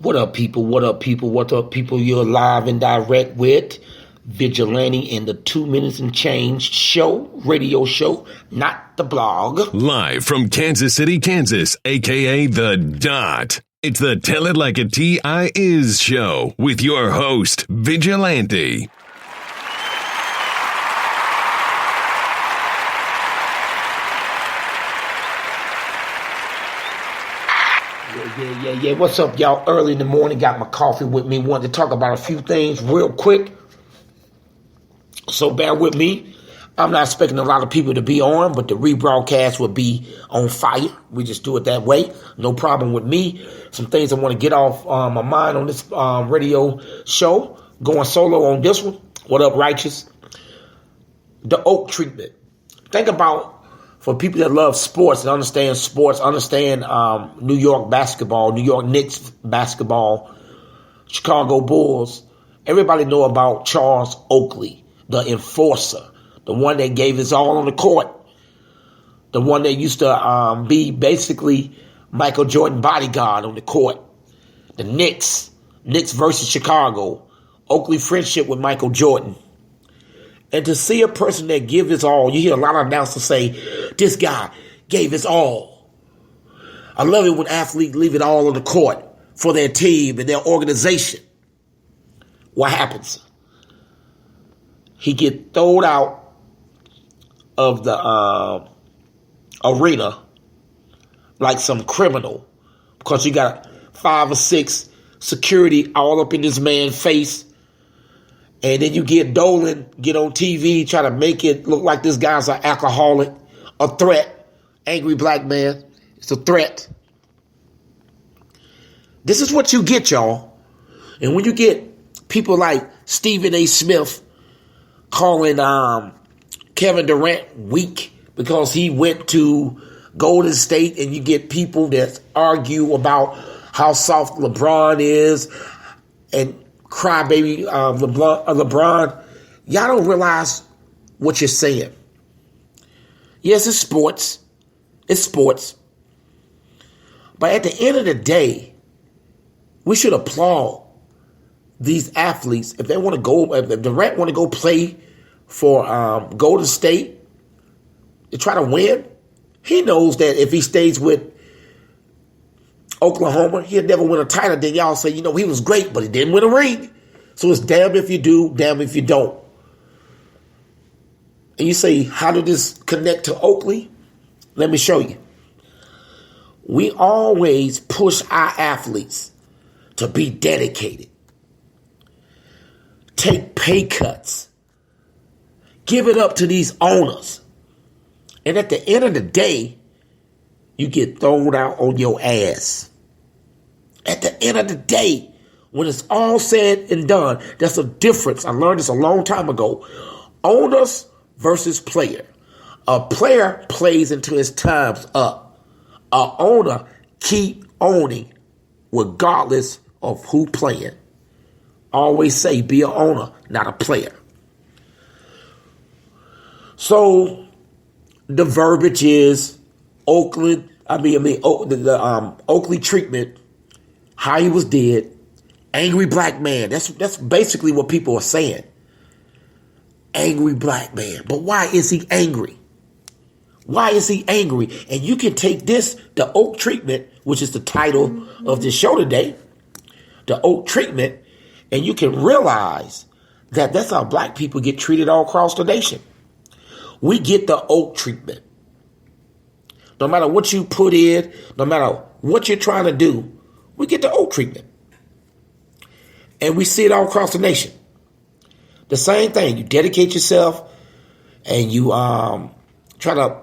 What up, people? What up, people? What up, people? You're live and direct with Vigilante in the 2 Minutes and Change show, radio show, not the blog. Live from Kansas City, Kansas, a.k.a. The Dot. It's the Tell It Like a T.I. Is show with your host, Vigilante. Yeah. What's up, y'all? Early in the morning, got my coffee with me. Wanted to talk about a few things real quick. So bear with me. I'm not expecting a lot of people to be on, but the rebroadcast will be on fire. We just do it that way. No problem with me. Some things I want to get off my mind on this radio show. Going solo on this one. What up, Righteous? The Oak treatment. Think about, for people that love sports and understand New York basketball, New York Knicks basketball, Chicago Bulls. Everybody know about Charles Oakley, the enforcer, the one that gave his all on the court, the one that used to be basically Michael Jordan bodyguard on the court. The Knicks versus Chicago, Oakley friendship with Michael Jordan. And to see a person that give his all, you hear a lot of announcers say, this guy gave his all. I love it when athletes leave it all on the court for their team and their organization. What happens? He get thrown out of the arena like some criminal because you got 5 or 6 security all up in this man's face. And then you get Dolan, get on TV, try to make it look like this guy's an alcoholic, a threat, angry black man. It's a threat. This is what you get, y'all. And when you get people like Stephen A. Smith calling Kevin Durant weak because he went to Golden State, and you get people that argue about how soft LeBron is and crybaby LeBron, y'all don't realize what you're saying. Yes, it's sports. It's sports. But at the end of the day, we should applaud these athletes if they want to go. If Durant want to go play for Golden State to try to win, he knows that if he stays with Oklahoma, he'll never win a title. Then y'all say, he was great, but he didn't win a ring. So it's damn if you do, damn if you don't. And you say, how did this connect to Oakley? Let me show you. We always push our athletes to be dedicated. Take pay cuts. Give it up to these owners. And at the end of the day, you get thrown out on your ass. At the end of the day, when it's all said and done, that's a difference. I learned this a long time ago. Owners versus player. A player plays until his time's up. A owner keep owning regardless of who playing. Always say be an owner, not a player. So the verbiage is Oakley treatment, how he was dead, angry black man. That's basically what people are saying. Angry black man. But why is he angry? Why is he angry? And you can take this, the Oak treatment, which is the title of this show today, the Oak treatment, and you can realize that that's how black people get treated all across the nation. We get the Oak treatment. No matter what you put in, no matter what you're trying to do, we get the Oak treatment. And we see it all across the nation. The same thing. You dedicate yourself and you try to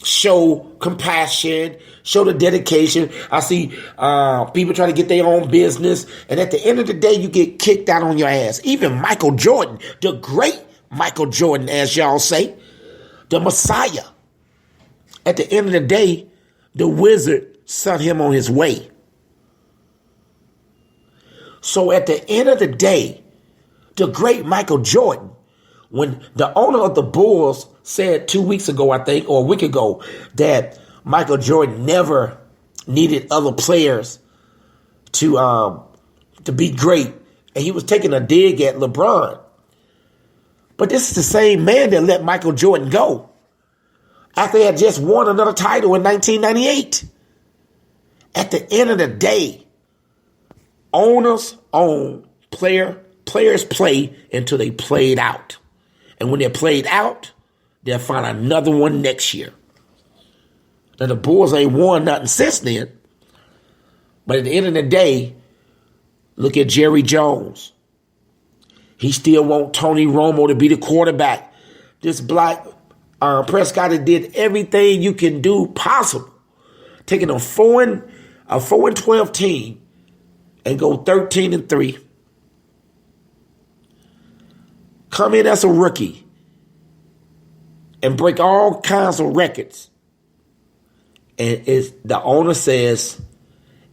show compassion, show the dedication. I see people try to get their own business. And at the end of the day, you get kicked out on your ass. Even Michael Jordan, the great Michael Jordan, as y'all say, the Messiah. At the end of the day, the wizard sent him on his way. So at the end of the day, the great Michael Jordan, when the owner of the Bulls said 2 weeks ago, I think, or a week ago, that Michael Jordan never needed other players to be great, and he was taking a dig at LeBron. But this is the same man that let Michael Jordan go after he had just won another title in 1998. At the end of the day, owners own, players play until they played out. And when they're played out, they'll find another one next year. Now, the Bulls ain't won nothing since then. But at the end of the day, look at Jerry Jones. He still wants Tony Romo to be the quarterback. This black Prescott did everything you can do possible. Taking a 4-12 team and go 13-3. Come in as a rookie and break all kinds of records. And the owner says,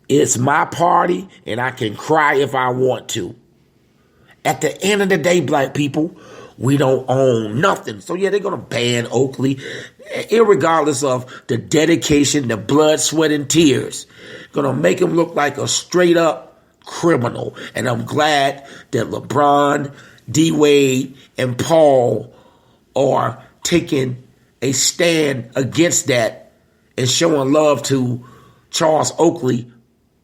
it's my party and I can cry if I want to. At the end of the day, black people, we don't own nothing. So yeah, they're going to ban Oakley, irregardless of the dedication, the blood, sweat, and tears. Going to make him look like a straight up criminal. And I'm glad that LeBron, D-Wade, and Paul are taking a stand against that and showing love to Charles Oakley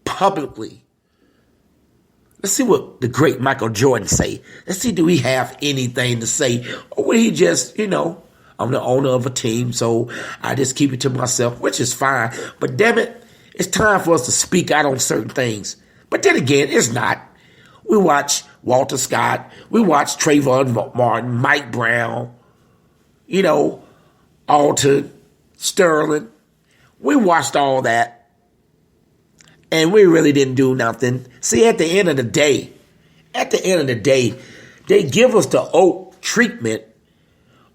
publicly. Let's see what the great Michael Jordan say. Let's see, do he have anything to say? Or will he just, I'm the owner of a team, so I just keep it to myself, which is fine. But damn it, it's time for us to speak out on certain things. But then again, it's not. We watch Walter Scott. We watch Trayvon Martin, Mike Brown, Alton, Sterling. We watched all that. And we really didn't do nothing. See, at the end of the day, they give us the Oak treatment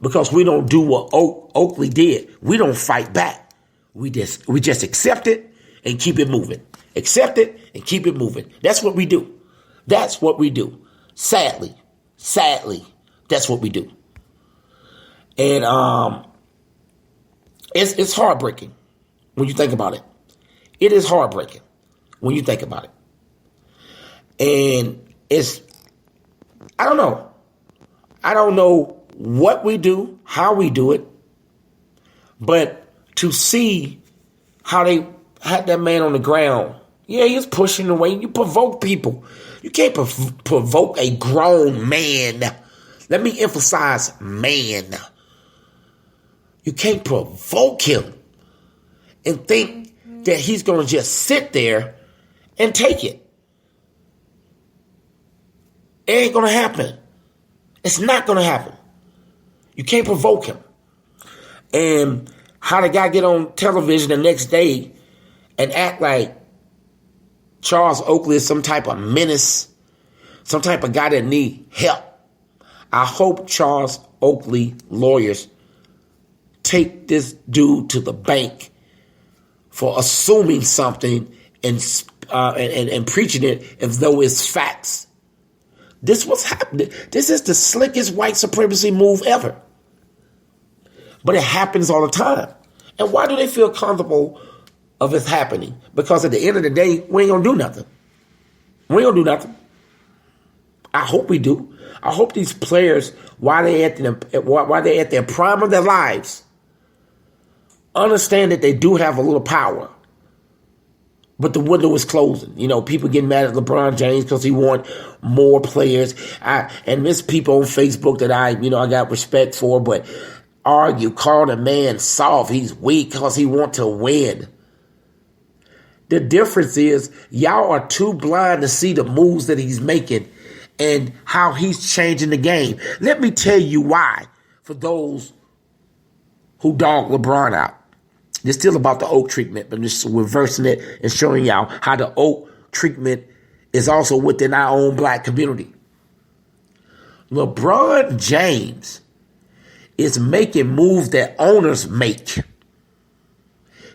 because we don't do what Oakley did. We don't fight back. We just accept it and keep it moving. Accept it and keep it moving. That's what we do. That's what we do. Sadly, that's what we do. And it's heartbreaking when you think about it. It is heartbreaking when you think about it. And I don't know. I don't know what we do, how we do it, but to see how they had that man on the ground, yeah, he was pushing away. You provoke people. You can't provoke a grown man. Let me emphasize man. You can't provoke him and think that he's going to just sit there and take it. It ain't going to happen. It's not going to happen. You can't provoke him. And how the guy get on television the next day and act like Charles Oakley is some type of menace, some type of guy that need help. I hope Charles Oakley lawyers take this dude to the bank for assuming something and preaching it as though it's facts. This was happening. This is the slickest white supremacy move ever. But it happens all the time. And why do they feel comfortable of it happening? Because at the end of the day, we ain't gonna do nothing. We ain't gonna do nothing. I hope we do. I hope these players, while they're at their prime of their lives, understand that they do have a little power. But the window is closing. People getting mad at LeBron James because he want more players. And there's people on Facebook that I got respect for, but call the man soft. He's weak because he want to win. The difference is y'all are too blind to see the moves that he's making and how he's changing the game. Let me tell you why, for those who dog LeBron out. It's still about the Oak treatment, but I'm just reversing it and showing y'all how the Oak treatment is also within our own black community. LeBron James is making moves that owners make.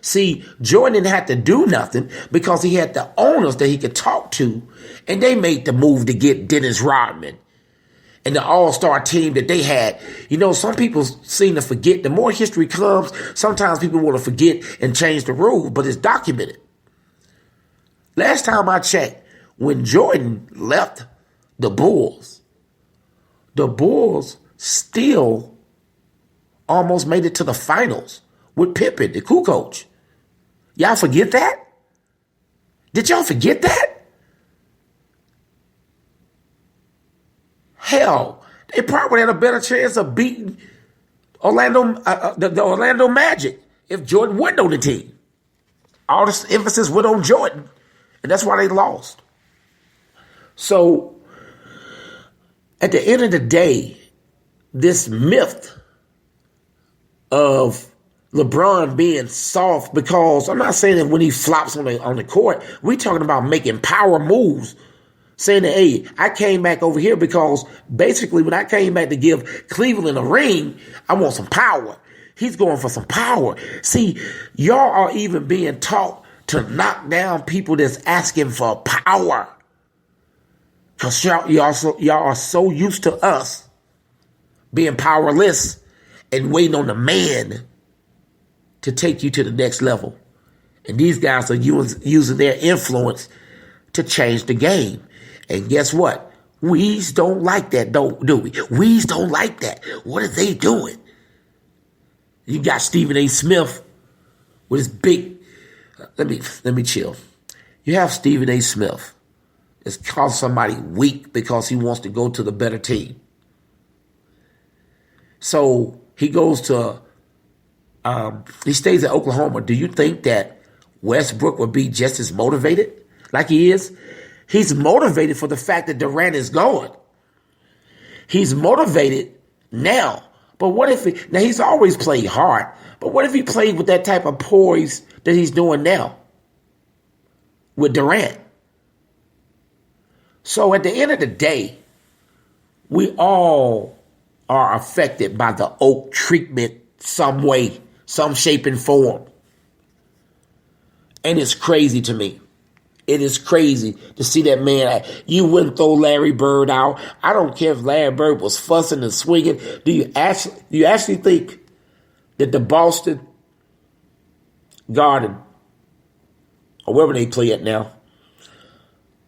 See, Jordan didn't have to do nothing because he had the owners that he could talk to, and they made the move to get Dennis Rodman and the all-star team that they had. Some people seem to forget. The more history comes, sometimes people want to forget and change the rules, but it's documented. Last time I checked, when Jordan left the Bulls still almost made it to the finals with Pippen, the cool coach. Y'all forget that? Did y'all forget that? Hell, they probably had a better chance of beating the Orlando Magic if Jordan wasn't on the team. All this emphasis went on Jordan, and that's why they lost. So, at the end of the day, this myth of LeBron being soft, because I'm not saying that when he flops on the court, we're talking about making power moves. Saying that, hey, I came back over here because basically when I came back to give Cleveland a ring, I want some power. He's going for some power. See, y'all are even being taught to knock down people that's asking for power. Because y'all are so used to us being powerless and waiting on the man to take you to the next level. And these guys are using their influence to change the game. And guess what? We's don't like that, do we? We's don't like that. What are they doing? You got Stephen A. Smith with his big... Let me chill. You have Stephen A. Smith that's calling somebody weak because he wants to go to the better team. So he goes to... he stays at Oklahoma. Do you think that Westbrook would be just as motivated like he is? He's motivated for the fact that Durant is gone. He's motivated now. But what if now he's always played hard, but what if he played with that type of poise that he's doing now with Durant? So at the end of the day, we all are affected by the Oak treatment some way, some shape and form. And it's crazy to me. It is crazy to see that man. You wouldn't throw Larry Bird out. I don't care if Larry Bird was fussing and swinging. Do you actually think that the Boston Garden, or wherever they play at now,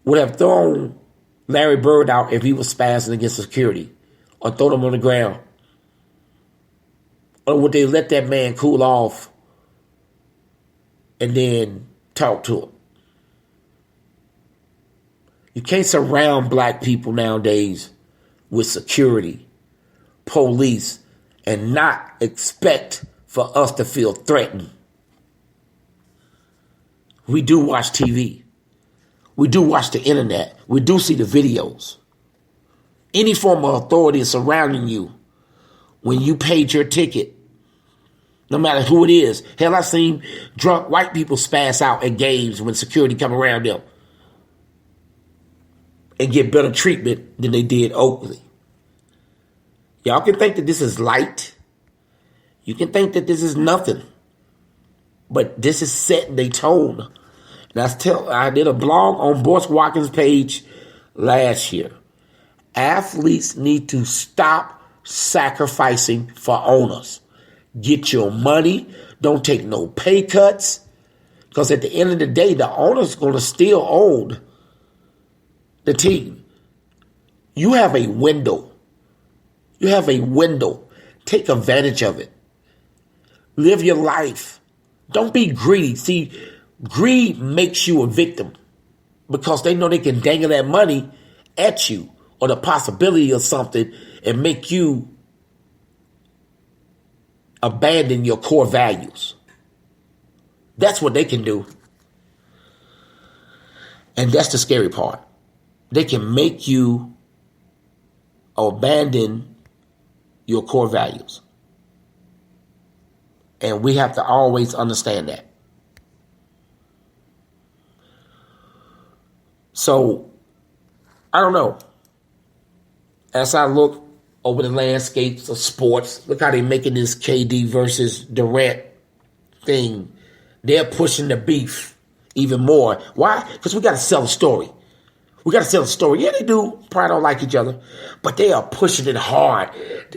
would have thrown Larry Bird out if he was spazzing against security, or thrown him on the ground? Or would they let that man cool off and then talk to him? You can't surround black people nowadays with security, police, and not expect for us to feel threatened. We do watch TV. We do watch the internet. We do see the videos. Any form of authority is surrounding you when you paid your ticket, no matter who it is. Hell, I've seen drunk white people spaz out at games when security come around them and get better treatment than they did Oakley. Y'all can think that this is light. You can think that this is nothing. But this is setting a tone. And I did a blog on Boyce Watkins' page last year. Athletes need to stop sacrificing for owners. Get your money. Don't take no pay cuts. Because at the end of the day, the owner's going to still own the team. You have a window. You have a window. Take advantage of it. Live your life. Don't be greedy. See, greed makes you a victim because they know they can dangle that money at you or the possibility of something and make you abandon your core values. That's what they can do. And that's the scary part. They can make you abandon your core values. And we have to always understand that. So, I don't know. As I look over the landscapes of sports, look how they're making this KD versus Durant thing. They're pushing the beef even more. Why? Because we got to sell a story. We got to sell a story. Yeah, they do. Probably don't like each other. But they are pushing it hard.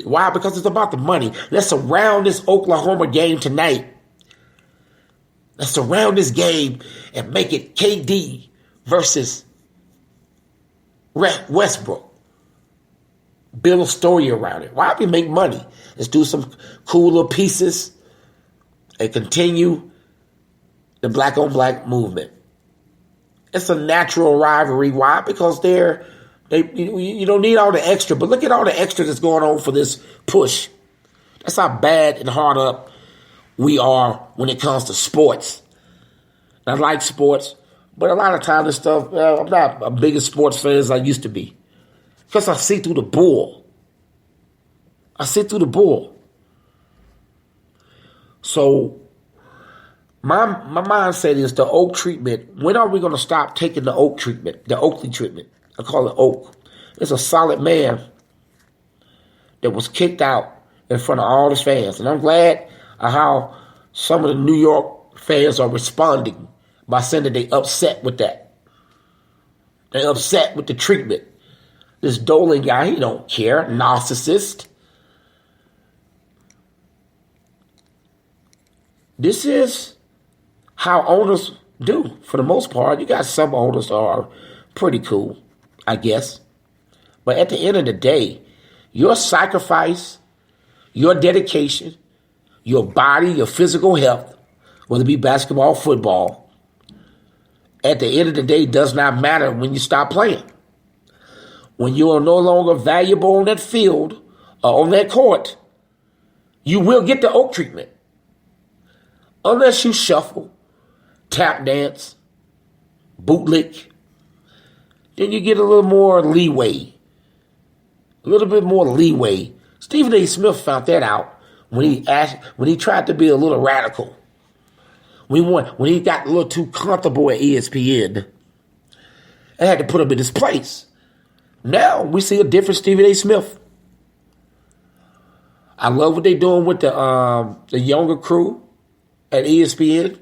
Why? Because it's about the money. Let's surround this Oklahoma game tonight. Let's surround this game and make it KD versus Westbrook. Build a story around it. Why we make money? Let's do some cool little pieces and continue the black on black movement. It's a natural rivalry. Why? Because you don't need all the extra. But look at all the extra that's going on for this push. That's how bad and hard up we are when it comes to sports. I like sports, but a lot of times this stuff, I'm not a big sports fan as I used to be. Because I see through the bull. So my mindset is the Oak treatment. When are we going to stop taking the Oak treatment, the Oakley treatment? I call it Oak. It's a solid man that was kicked out in front of all his fans. And I'm glad how some of the New York fans are responding by saying that they upset with that. They're upset with the treatment. This Dolan guy, he don't care. Narcissist. This is how owners do, for the most part. You got some owners that are pretty cool, I guess. But at the end of the day, your sacrifice, your dedication, your body, your physical health, whether it be basketball, football, at the end of the day does not matter when you stop playing. When you are no longer valuable on that field or on that court, you will get the Oak treatment. Unless you shuffle, tap dance, bootlick, then you get a little more leeway. A little bit more leeway. Stephen A. Smith found that out when he tried to be a little radical. When he got a little too comfortable at ESPN, I had to put him in his place. Now we see a different Stephen A. Smith. I love what they're doing with the younger crew at ESPN,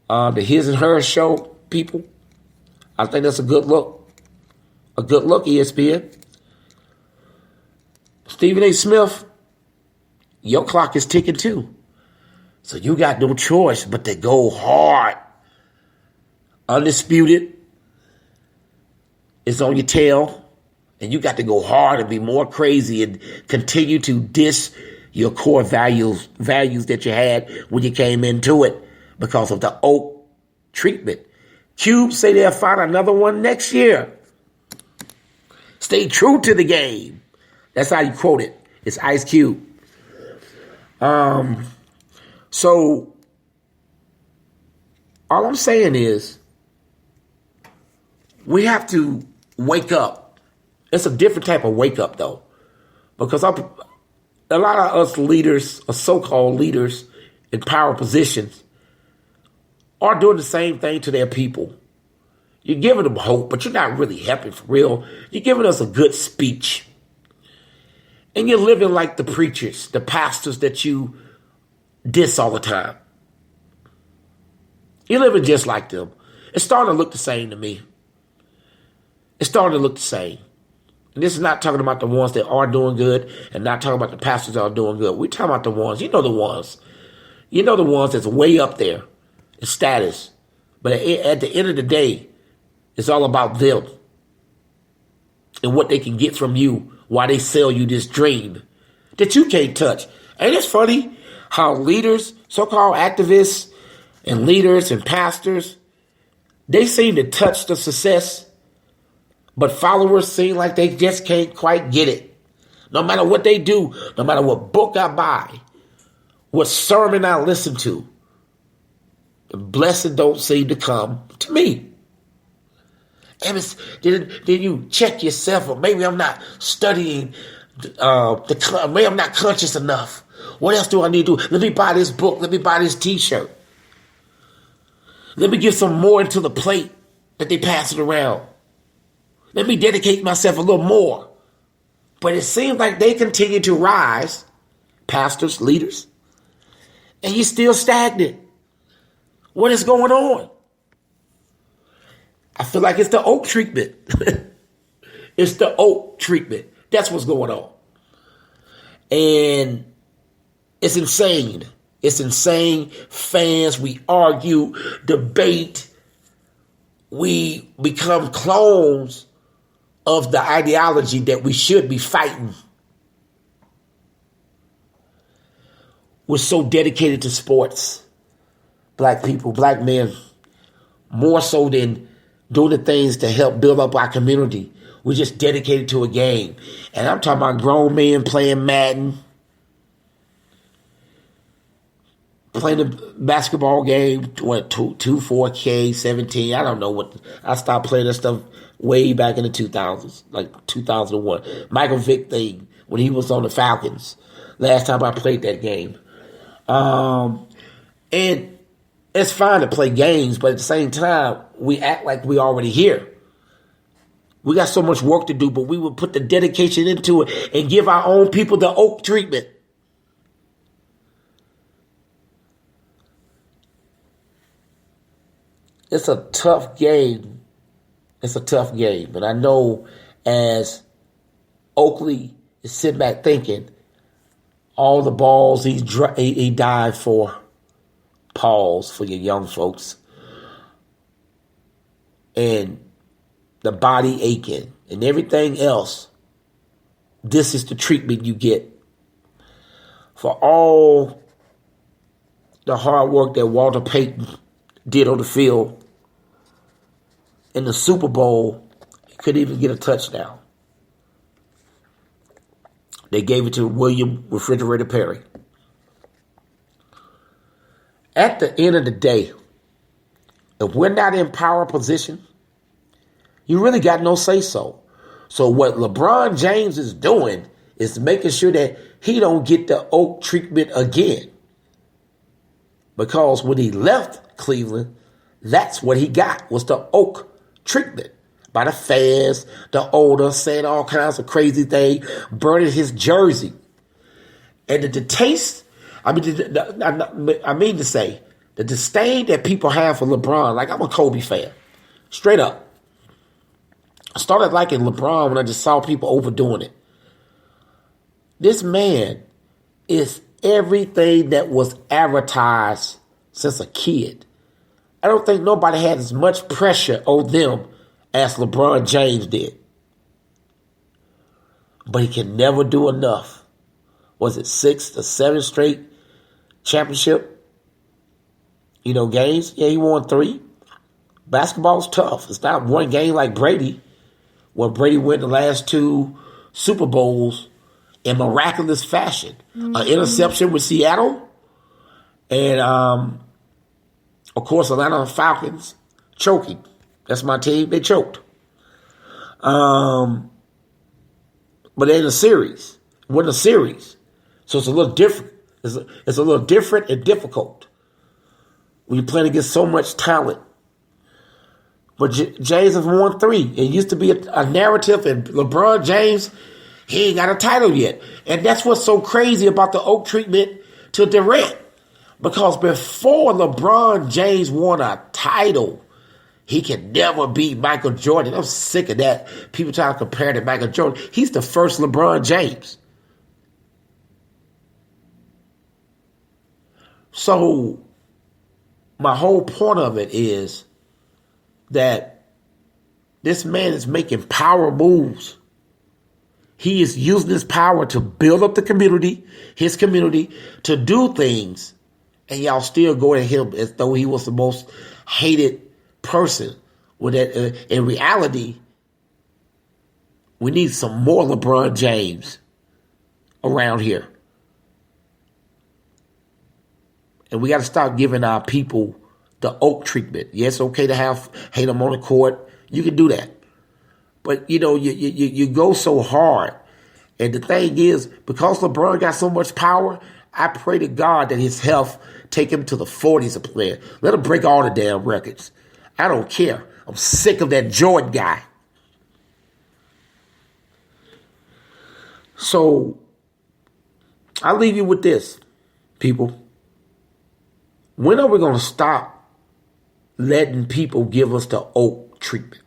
the His and Her show people. I think that's a good look. A good look, ESPN. Stephen A. Smith, your clock is ticking too. So you got no choice but to go hard. Undisputed. It's on your tail. And you got to go hard and be more crazy and continue to diss your core values that you had when you came into it because of the Oak treatment. Cube say they'll find another one next year. Stay true to the game. That's how you quote it. It's Ice Cube. So all I'm saying is we have to wake up. It's a different type of wake up though, because a lot of us leaders, or so-called leaders in power positions, are doing the same thing to their people. You're giving them hope, but you're not really helping for real. You're giving us a good speech. And you're living like the preachers, the pastors that you diss all the time. You're living just like them. It's starting to look the same to me. It's starting to look the same. And this is not talking about the ones that are doing good and not talking about the pastors that are doing good. We're talking about the ones, you know the ones. You know the ones that's way up there in status. But at the end of the day, it's all about them and what they can get from you while they sell you this dream that you can't touch. Ain't it funny how leaders, so-called activists and leaders and pastors, they seem to touch the success, but followers seem like they just can't quite get it. No matter what they do, no matter what book I buy, what sermon I listen to, the blessing don't seem to come to me. And did you check yourself? Or maybe I'm not studying, maybe I'm not conscious enough. What else do I need to do? Let me buy this book. Let me buy this t-shirt. Let me get some more into the plate that they pass it around. Let me dedicate myself a little more. But it seems like they continue to rise, pastors, leaders, and you're still stagnant. What is going on? I feel like it's the Oak treatment. It's the Oak treatment. That's what's going on. And it's insane. It's insane. Fans, we argue, debate. We become clones of the ideology that we should be fighting. We're so dedicated to sports. Black people, black men, more so than doing the things to help build up our community. We're just dedicated to a game. And I'm talking about grown men playing Madden, playing a basketball game, 2K, 17. I don't know what. I stopped playing that stuff way back in the 2000s, like 2001. Michael Vick thing, when he was on the Falcons. Last time I played that game. And it's fine to play games, but at the same time, we act like we already here. We got so much work to do, but we would put the dedication into it and give our own people the Oak treatment. It's a tough game. It's a tough game. And I know as Oakley is sitting back thinking, all the balls he died for, pause for your young folks, and the body aching and everything else, this is the treatment you get for all the hard work that Walter Payton did on the field. In the Super Bowl, he couldn't even get a touchdown. They gave it to William Refrigerator Perry. At the end of the day, if we're not in power position, you really got no say-so. So what LeBron James is doing is making sure that he don't get the Oak treatment again. Because when he left Cleveland, that's what he got, was the Oak treatment. By the fans, the owner, saying all kinds of crazy things, burning his jersey. And the taste, I mean to say, the disdain that people have for LeBron, like I'm a Kobe fan, straight up. I started liking LeBron when I just saw people overdoing it. This man is everything that was advertised since a kid. I don't think nobody had as much pressure on them as LeBron James did. But he can never do enough. Was it 6 or 7 straight championship, games? Yeah, he won 3. Basketball's tough. It's not one game like Brady, where Brady went the last 2 Super Bowls in miraculous fashion. Mm-hmm. An interception with Seattle, and of course, Atlanta Falcons choking. That's my team. They choked. But they're in a series. It wasn't a series. So it's a little different. It's a little different and difficult when you're playing against so much talent. But James has won 3. It used to be a narrative, and LeBron James, he ain't got a title yet. And that's what's so crazy about the Oak treatment to Durant. Because before LeBron James won a title, he can never beat Michael Jordan. I'm sick of that. People trying to compare to Michael Jordan. He's the first LeBron James. So my whole point of it is that this man is making power moves. He is using his power to build up the community, his community, to do things. And y'all still go at him as though he was the most hated person. When that, in reality, we need some more LeBron James around here. And we got to start giving our people the Oak treatment. Yes, it's okay to hate them on the court. You can do that. But, you go so hard. And the thing is, because LeBron got so much power, I pray to God that his health take him to the 40s of playing. Let him break all the damn records. I don't care. I'm sick of that Jordan guy. So, I'll leave you with this, people. When are we going to stop letting people give us the Oak treatment?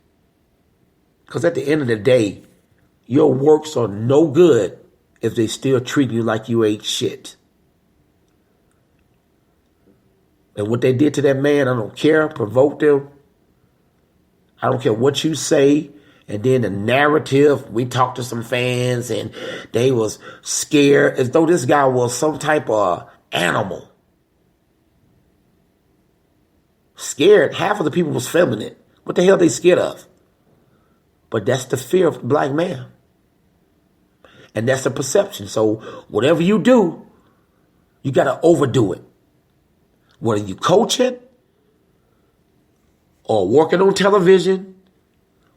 Because at the end of the day, your works are no good if they still treat you like you ain't shit. And what they did to that man, I don't care. Provoke them. I don't care what you say And then the narrative, we talked to some fans and they was scared as though this guy was some type of animal. Scared. Half of the people was feminine. What the hell they scared of? But that's the fear of the black man. And that's the perception. So whatever you do, you got to overdo it. Whether you coaching or working on television,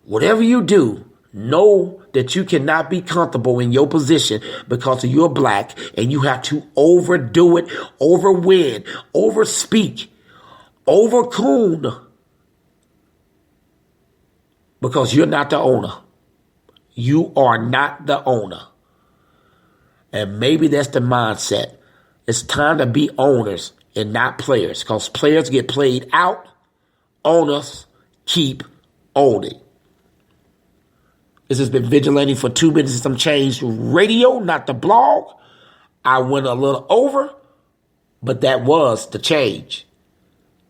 whatever you do, know that you cannot be comfortable in your position because you're black, and you have to overdo it, overwin, overspeak, overcoon, because you're not the owner. You are not the owner. And maybe that's the mindset. It's time to be owners and not players, because players get played out. Owners keep owning. This has been Vigilante for 2 minutes and some change radio, not the blog. I went a little over, but that was the change.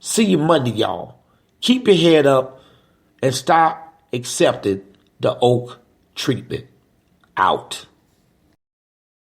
See you Monday, y'all. Keep your head up and stop accepting the Oak treatment. Out.